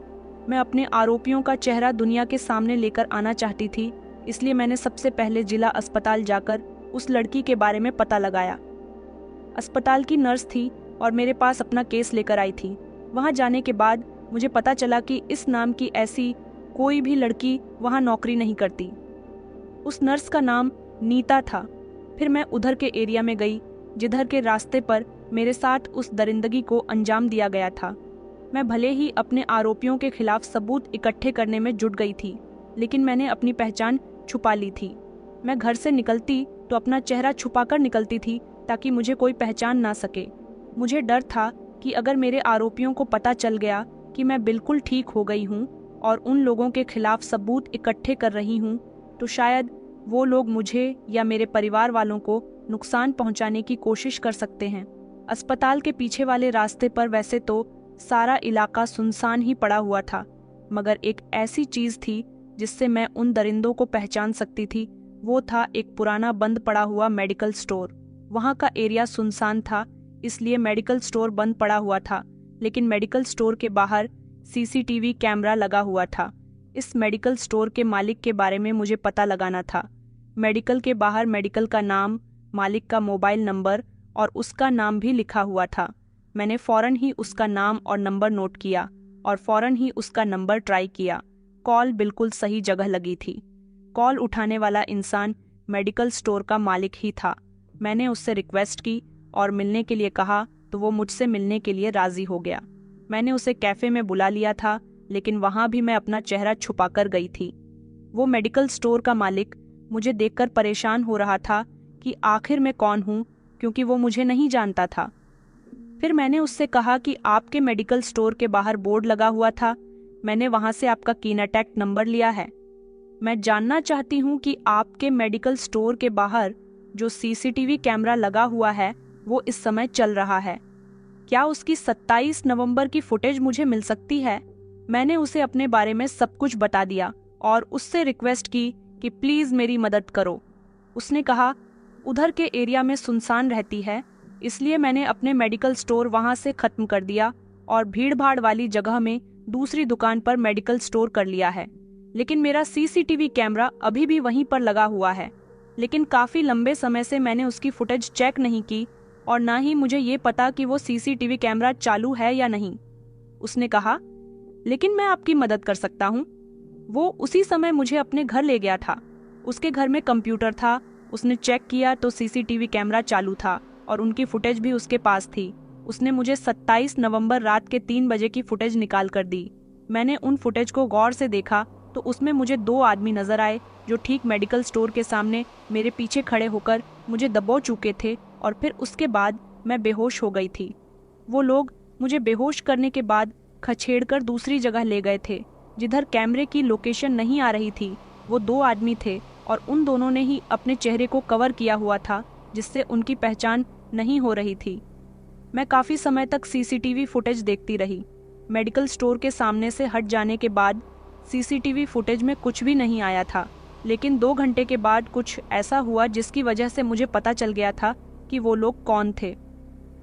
मैं अपने आरोपियों का चेहरा दुनिया के सामने लेकर आना चाहती थी, इसलिए मैंने सबसे पहले जिला अस्पताल जाकर उस लड़की के बारे में पता लगाया। अस्पताल की नर्स थी और मेरे पास अपना केस लेकर आई थी। वहां जाने के बाद मुझे पता चला कि इस नाम की ऐसी कोई भी लड़की वहां नौकरी नहीं करती। उस नर्स का नाम नीता था। फिर मैं उधर के एरिया में गई जिधर के रास्ते पर मेरे साथ उस दरिंदगी को अंजाम दिया गया था। मैं भले ही अपने आरोपियों के खिलाफ सबूत इकट्ठे करने में जुट गई थी, लेकिन मैंने अपनी पहचान छुपा ली थी। मैं घर से निकलती तो अपना चेहरा छुपाकर निकलती थी ताकि मुझे कोई पहचान ना सके। मुझे डर था कि अगर मेरे आरोपियों को पता चल गया कि मैं बिल्कुल ठीक हो गई हूँ और उन लोगों के खिलाफ सबूत इकट्ठे कर रही हूँ, तो शायद वो लोग मुझे या मेरे परिवार वालों को नुकसान पहुंचाने की कोशिश कर सकते हैं। अस्पताल के पीछे वाले रास्ते पर वैसे तो सारा इलाका सुनसान ही पड़ा हुआ था, मगर एक ऐसी चीज थी जिससे मैं उन दरिंदों को पहचान सकती थी। वो था एक पुराना बंद पड़ा हुआ मेडिकल स्टोर। वहाँ का एरिया सुनसान था, इसलिए मेडिकल स्टोर बंद पड़ा हुआ था, लेकिन मेडिकल स्टोर के बाहर सीसीटीवी कैमरा लगा हुआ था। इस मेडिकल स्टोर के मालिक के बारे में मुझे पता लगाना था। मेडिकल के बाहर मेडिकल का नाम, मालिक का मोबाइल नंबर और उसका नाम भी लिखा हुआ था। मैंने फौरन ही उसका नाम और नंबर नोट किया और फौरन ही उसका नंबर ट्राई किया। कॉल बिल्कुल सही जगह लगी थी। कॉल उठाने वाला इंसान मेडिकल स्टोर का मालिक ही था। मैंने उससे रिक्वेस्ट की और मिलने के लिए कहा तो वो मुझसे मिलने के लिए राजी हो गया। मैंने उसे कैफे में बुला लिया था, लेकिन वहां भी मैं अपना चेहरा छुपा कर गई थी। वो मेडिकल स्टोर का मालिक मुझे देखकर परेशान हो रहा था कि आखिर मैं कौन हूँ, क्योंकि वो मुझे नहीं जानता था। फिर मैंने उससे कहा कि आपके मेडिकल स्टोर के बाहर बोर्ड लगा हुआ था, मैंने वहां से आपका कीनाटैक नंबर लिया है। मैं जानना चाहती हूँ कि आपके मेडिकल स्टोर के बाहर जो सीसीटीवी कैमरा लगा हुआ है वो इस समय चल रहा है। क्या उसकी 27 नवंबर की फुटेज मुझे मिल सकती है? मैंने उसे अपने बारे में सब कुछ बता दिया और उससे रिक्वेस्ट की कि प्लीज मेरी मदद करो। उसने कहा उधर के एरिया में सुनसान रहती है, इसलिए मैंने अपने मेडिकल स्टोर वहां से खत्म कर दिया और भीड़-भाड़ वाली जगह में दूसरी दुकान पर मेडिकल स्टोर कर लिया है। लेकिन मेरा सीसीटीवी कैमरा अभी भी वहीं पर लगा हुआ है, लेकिन काफी लंबे समय से मैंने उसकी फुटेज चेक नहीं की और ना ही मुझे ये पता कि वो सीसीटीवी कैमरा चालू है या नहीं। उसने कहा लेकिन मैं आपकी मदद कर सकता हूँ। वो उसी समय मुझे अपने घर ले गया था। उसके घर में कंप्यूटर था, उसने चेक किया तो सीसीटीवी कैमरा चालू था और उनकी फुटेज भी उसके पास थी। उसने मुझे 27 नवंबर रात के 3 बजे की फुटेज निकाल कर दी। मैंने उन फुटेज को गौर से देखा तो उसमें मुझे 2 आदमी नजर आए जो ठीक मेडिकल स्टोर के सामने मेरे पीछे खड़े होकर मुझे दबो चुके थे और फिर उसके बाद मैं बेहोश हो गई थी। वो लोग मुझे बेहोश करने के बाद खछेड़कर दूसरी जगह ले गए थे जिधर कैमरे की लोकेशन नहीं आ रही थी। वो 2 आदमी थे और उन दोनों ने ही अपने चेहरे को कवर किया हुआ था, जिससे उनकी पहचान नहीं हो रही थी। मैं काफी समय तक सीसीटीवी फुटेज देखती रही। मेडिकल स्टोर के सामने से हट जाने के बाद सीसीटीवी फुटेज में कुछ भी नहीं आया था, लेकिन 2 घंटे के बाद कुछ ऐसा हुआ जिसकी वजह से मुझे पता चल गया था कि वो लोग कौन थे।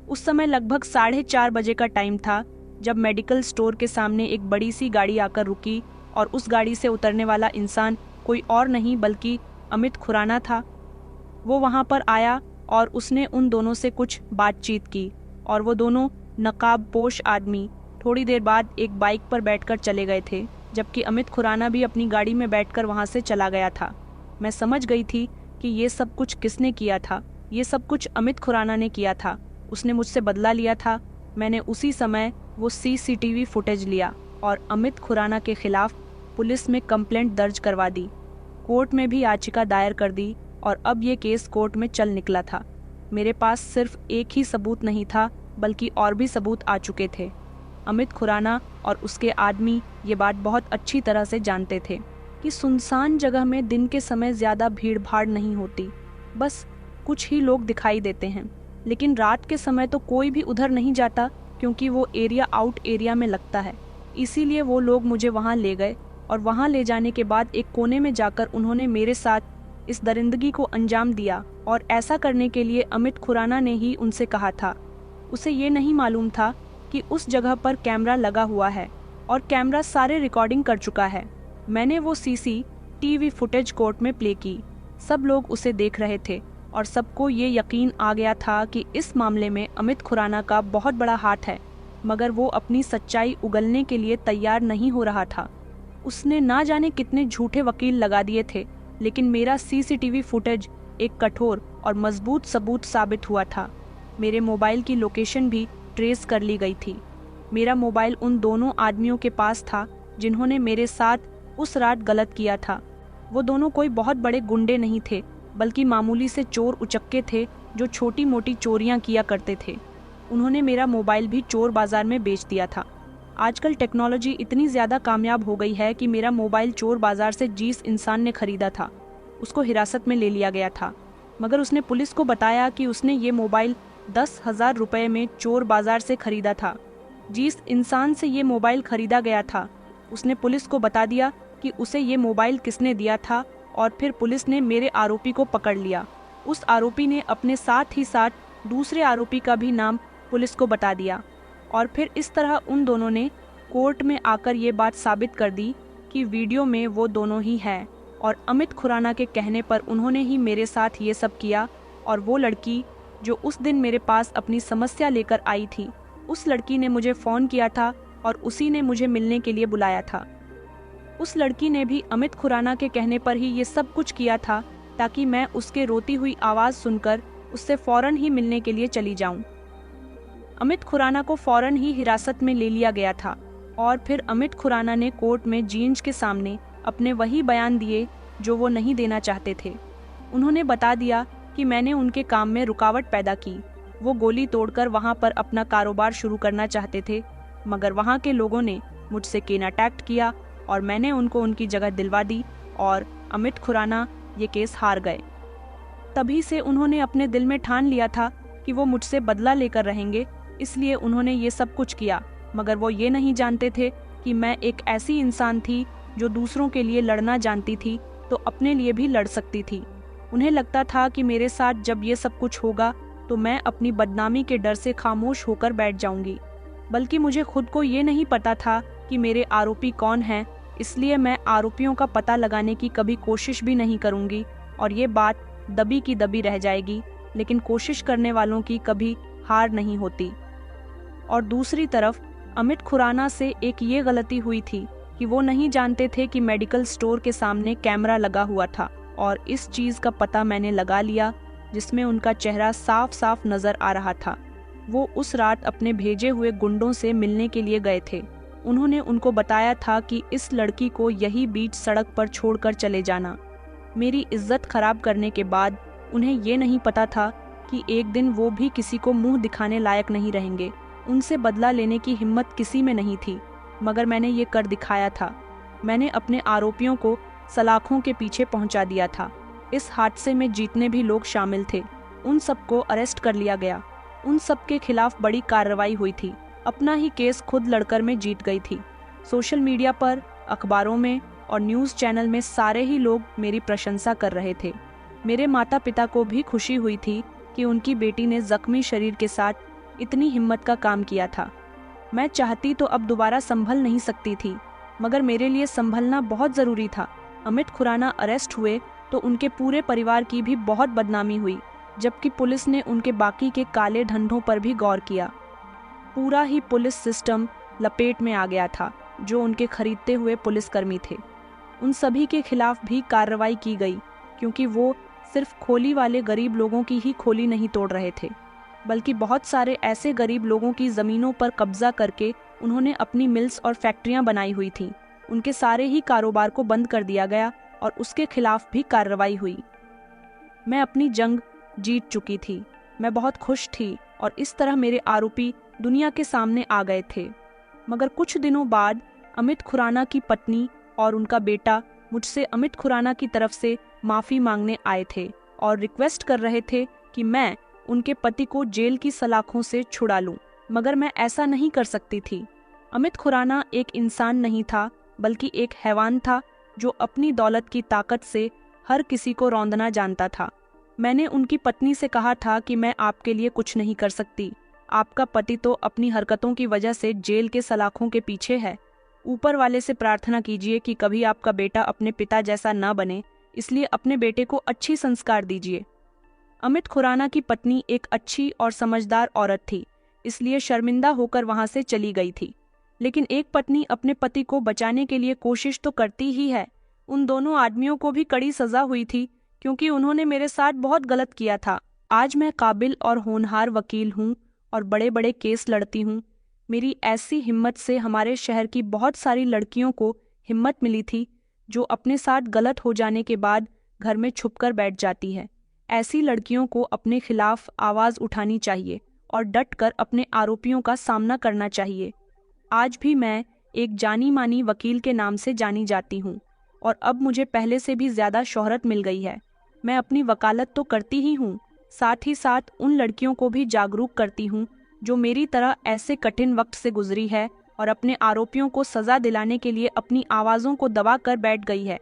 उस समय लगभग 4:30 बजे का टाइम था जब मेडिकल स्टोर के सामने एक बड़ी सी गाड़ी आकर रुकी और उस गाड़ी से उतरने वाला इंसान कोई और नहीं बल्कि अमित खुराना था। वो वहां पर आया और उसने उन दोनों से कुछ बातचीत की और वो दोनों नकाबपोश आदमी थोड़ी देर बाद एक बाइक पर बैठकर चले गए थे, जबकि अमित खुराना भी अपनी गाड़ी में बैठकर वहां से चला गया था। मैं समझ गई थी कि ये सब कुछ किसने किया था। ये सब कुछ अमित खुराना ने किया था। उसने मुझसे बदला लिया था। मैंने उसी समय वो सीसीटीवी फुटेज लिया और अमित खुराना के खिलाफ पुलिस में कंप्लेंट दर्ज करवा दी। कोर्ट में भी याचिका दायर कर दी और अब ये केस कोर्ट में चल निकला था। मेरे पास सिर्फ एक ही सबूत नहीं था बल्कि और भी सबूत आ चुके थे। अमित खुराना और उसके आदमी ये बात बहुत अच्छी तरह से जानते थे कि सुनसान जगह में दिन के समय ज़्यादा भीड़ भाड़ नहीं होती, बस कुछ ही लोग दिखाई देते हैं। लेकिन रात के समय तो कोई भी उधर नहीं जाता, क्योंकि वो एरिया आउट एरिया में लगता है। इसीलिए वो लोग मुझे वहाँ ले गए और वहाँ ले जाने के बाद एक कोने में जाकर उन्होंने मेरे साथ इस दरिंदगी को अंजाम दिया। और ऐसा करने के लिए अमित खुराना ने ही उनसे कहा था। उसे ये नहीं मालूम था कि उस जगह पर कैमरा लगा हुआ है और कैमरा सारे रिकॉर्डिंग कर चुका है। मैंने वो CCTV फुटेज कोर्ट में प्ले की। सब लोग उसे देख रहे थे और सबको ये यकीन आ गया था कि इस मामले में अमित खुराना का बहुत बड़ा हाथ है, मगर वो अपनी सच्चाई उगलने के लिए तैयार नहीं हो रहा था। उसने ना जाने कितने झूठे वकील लगा दिए थे, लेकिन मेरा CCTV फुटेज एक कठोर और मजबूत सबूत साबित हुआ था। मेरे मोबाइल की लोकेशन भी ट्रेस कर ली गई थी। मेरा मोबाइल उन दोनों आदमियों के पास था जिन्होंने मेरे साथ उस रात गलत किया था। वो दोनों कोई बहुत बड़े गुंडे नहीं थे, बल्कि मामूली से चोर उचक्के थे जो छोटी मोटी चोरियां किया करते थे। उन्होंने मेरा मोबाइल भी चोर बाजार में बेच दिया था। आजकल टेक्नोलॉजी इतनी ज़्यादा कामयाब हो गई है कि मेरा मोबाइल चोर बाजार से जिस इंसान ने खरीदा था उसको हिरासत में ले लिया गया था, मगर उसने पुलिस को बताया कि उसने ये मोबाइल 10,000 रुपये में चोर बाजार से खरीदा था। जिस इंसान से ये मोबाइल खरीदा गया था उसने पुलिस को बता दिया कि उसे ये मोबाइल किसने दिया था, और फिर पुलिस ने मेरे आरोपी को पकड़ लिया। उस आरोपी ने अपने साथ ही साथ दूसरे आरोपी का भी नाम पुलिस को बता दिया, और फिर इस तरह उन दोनों ने कोर्ट में आकर ये बात साबित कर दी कि वीडियो में वो दोनों ही हैं, और अमित खुराना के कहने पर उन्होंने ही मेरे साथ ये सब किया। और वो लड़की जो उस दिन मेरे पास अपनी समस्या लेकर आई थी, उस लड़की ने मुझे फ़ोन किया था और उसी ने मुझे मिलने के लिए बुलाया था। उस लड़की ने भी अमित खुराना के कहने पर ही ये सब कुछ किया था, ताकि मैं उसके रोती हुई आवाज़ सुनकर उससे फ़ौरन ही मिलने के लिए चली जाऊं। अमित खुराना को फ़ौरन ही हिरासत में ले लिया गया था, और फिर अमित खुराना ने कोर्ट में जज के सामने अपने वही बयान दिए जो वो नहीं देना चाहते थे। उन्होंने बता दिया कि मैंने उनके काम में रुकावट पैदा की। वो गोली तोड़कर वहाँ पर अपना कारोबार शुरू करना चाहते थे, मगर वहाँ के लोगों ने मुझसे केन अटैक किया और मैंने उनको उनकी जगह दिलवा दी, और अमित खुराना ये केस हार गए। तभी से उन्होंने अपने दिल में ठान लिया था कि वो मुझसे बदला लेकर रहेंगे, इसलिए उन्होंने ये सब कुछ किया। मगर वो ये नहीं जानते थे कि मैं एक ऐसी इंसान थी जो दूसरों के लिए लड़ना जानती थी, तो अपने लिए भी लड़ सकती थी। उन्हें लगता था कि मेरे साथ जब ये सब कुछ होगा तो मैं अपनी बदनामी के डर से खामोश होकर बैठ जाऊंगी, बल्कि मुझे खुद को ये नहीं पता था कि मेरे आरोपी कौन हैं। इसलिए मैं आरोपियों का पता लगाने की कभी कोशिश भी नहीं करूंगी, और ये बात दबी की दबी रह जाएगी, लेकिन कोशिश करने वालों की कभी हार नहीं होती। और दूसरी तरफ अमित खुराना से एक ये गलती हुई थी कि वो नहीं जानते थे कि मेडिकल स्टोर के सामने कैमरा लगा हुआ था, और इस चीज़ का पता मैंने लगा लिया जिसमें उनका चेहरा साफ साफ नज़र आ रहा था। वो उस रात अपने भेजे हुए गुंडों से मिलने के लिए गए थे। उन्होंने उनको बताया था कि इस लड़की को यही बीच सड़क पर छोड़कर चले जाना। मेरी इज्जत खराब करने के बाद उन्हें ये नहीं पता था कि एक दिन वो भी किसी को मुंह दिखाने लायक नहीं रहेंगे। उनसे बदला लेने की हिम्मत किसी में नहीं थी, मगर मैंने ये कर दिखाया था। मैंने अपने आरोपियों को सलाखों के पीछे पहुंचा दिया था। इस हादसे में जितने भी लोग शामिल थे उन सबको अरेस्ट कर लिया गया। उन सब के खिलाफ बड़ी कार्रवाई हुई थी। अपना ही केस खुद लड़कर मैं जीत गई थी। सोशल मीडिया पर, अखबारों में और न्यूज़ चैनल में सारे ही लोग मेरी प्रशंसा कर रहे थे। मेरे माता पिता को भी खुशी हुई थी कि उनकी बेटी ने जख्मी शरीर के साथ इतनी हिम्मत का काम किया था। मैं चाहती तो अब दोबारा संभल नहीं सकती थी, मगर मेरे लिए संभलना बहुत ज़रूरी था। अमित खुराना अरेस्ट हुए तो उनके पूरे परिवार की भी बहुत बदनामी हुई, जबकि पुलिस ने उनके बाकी के काले धंधों पर भी गौर किया। पूरा ही पुलिस सिस्टम लपेट में आ गया था जो उनके खरीदते हुए पुलिसकर्मी थे। उन सभी के खिलाफ भी कार्रवाई की गई, क्योंकि वो सिर्फ खोली वाले गरीब लोगों की ही खोली नहीं तोड़ रहे थे, बल्कि बहुत सारे ऐसे गरीब लोगों की ज़मीनों पर कब्जा करके उन्होंने अपनी मिल्स और फैक्ट्रियां बनाई हुई थीं। उनके सारे ही कारोबार को बंद कर दिया गया और उसके खिलाफ भी कार्रवाई हुई। मैं अपनी जंग जीत चुकी थी। मैं बहुत खुश थी और इस तरह मेरे आरोपी दुनिया के सामने आ गए थे। मगर कुछ दिनों बाद अमित खुराना की पत्नी और उनका बेटा मुझसे अमित खुराना की तरफ से माफ़ी मांगने आए थे और रिक्वेस्ट कर रहे थे कि मैं उनके पति को जेल की सलाखों से छुड़ा लूं, मगर मैं ऐसा नहीं कर सकती थी। अमित खुराना एक इंसान नहीं था, बल्कि एक हैवान था जो अपनी दौलत की ताकत से हर किसी को रौंदना जानता था। मैंने उनकी पत्नी से कहा था कि मैं आपके लिए कुछ नहीं कर सकती। आपका पति तो अपनी हरकतों की वजह से जेल के सलाखों के पीछे है। ऊपर वाले से प्रार्थना कीजिए कि कभी आपका बेटा अपने पिता जैसा न बने, इसलिए अपने बेटे को अच्छी संस्कार दीजिए। अमित खुराना की पत्नी एक अच्छी और समझदार औरत थी, इसलिए शर्मिंदा होकर वहां से चली गई थी। लेकिन एक पत्नी अपने पति को बचाने के लिए कोशिश तो करती ही है। उन दोनों आदमियों को भी कड़ी सजा हुई थी, क्योंकि उन्होंने मेरे साथ बहुत गलत किया था। आज मैं काबिल और होनहार वकील हूँ और बड़े बड़े केस लड़ती हूँ। मेरी ऐसी हिम्मत से हमारे शहर की बहुत सारी लड़कियों को हिम्मत मिली थी, जो अपने साथ गलत हो जाने के बाद घर में छुपकर बैठ जाती है। ऐसी लड़कियों को अपने खिलाफ आवाज़ उठानी चाहिए और डटकर अपने आरोपियों का सामना करना चाहिए। आज भी मैं एक जानी मानी वकील के नाम से जानी जाती हूँ और अब मुझे पहले से भी ज़्यादा शोहरत मिल गई है। मैं अपनी वकालत तो करती ही हूँ, साथ ही साथ उन लड़कियों को भी जागरूक करती हूँ जो मेरी तरह ऐसे कठिन वक्त से गुजरी है और अपने आरोपियों को सज़ा दिलाने के लिए अपनी आवाज़ों को दबा कर बैठ गई है।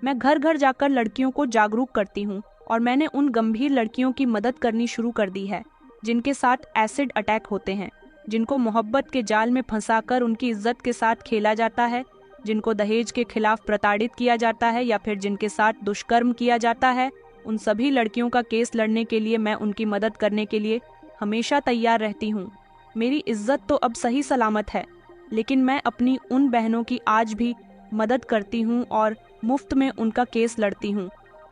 मैं घर घर जाकर लड़कियों को जागरूक करती हूँ और मैंने उन गंभीर लड़कियों की मदद करनी शुरू कर दी है जिनके साथ एसिड अटैक होते हैं, जिनको मोहब्बत के जाल में फंसाकर उनकी इज्जत के साथ खेला जाता है, जिनको दहेज के खिलाफ प्रताड़ित किया जाता है या फिर जिनके साथ दुष्कर्म किया जाता है। उन सभी लड़कियों का केस लड़ने के लिए मैं उनकी मदद करने के लिए हमेशा तैयार रहती हूँ। मेरी इज्जत तो अब सही सलामत है, लेकिन मैं अपनी उन बहनों की आज भी मदद करती हूँ और मुफ्त में उनका केस लड़ती हूँ।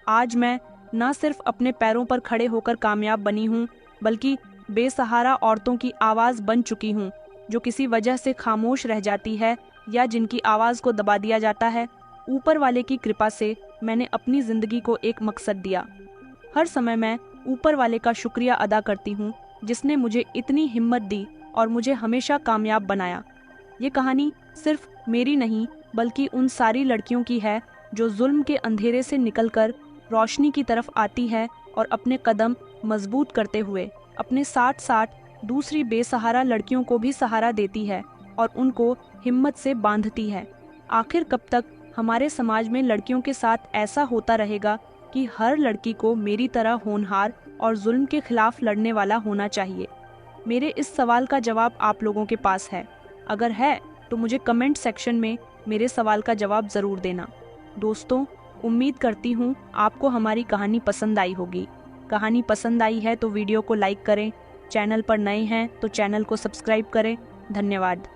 आज मैं न सिर्फ अपने पैरों पर खड़े होकर कामयाब बनी हूँ, बल्कि बेसहारा औरतों की आवाज़ बन चुकी हूँ, जो किसी वजह से खामोश रह जाती है या जिनकी आवाज़ को दबा दिया जाता है। ऊपर वाले की कृपा से मैंने अपनी ज़िंदगी को एक मकसद दिया। हर समय मैं ऊपर वाले का शुक्रिया अदा करती हूँ, जिसने मुझे इतनी हिम्मत दी और मुझे हमेशा कामयाब बनाया। ये कहानी सिर्फ मेरी नहीं, बल्कि उन सारी लड़कियों की है जो जुल्म के अंधेरे से निकलकर रोशनी की तरफ आती है और अपने कदम मजबूत करते हुए अपने साथ साथ दूसरी बेसहारा लड़कियों को भी सहारा देती है और उनको हिम्मत से बांधती है। आखिर कब तक हमारे समाज में लड़कियों के साथ ऐसा होता रहेगा कि हर लड़की को मेरी तरह होनहार और जुल्म के खिलाफ लड़ने वाला होना चाहिए? मेरे इस सवाल का जवाब आप लोगों के पास है। अगर है तो मुझे कमेंट सेक्शन में मेरे सवाल का जवाब ज़रूर देना। दोस्तों, उम्मीद करती हूँ आपको हमारी कहानी पसंद आई होगी। कहानी पसंद आई है तो वीडियो को लाइक करें, चैनल पर नए हैं तो चैनल को सब्सक्राइब करें। धन्यवाद।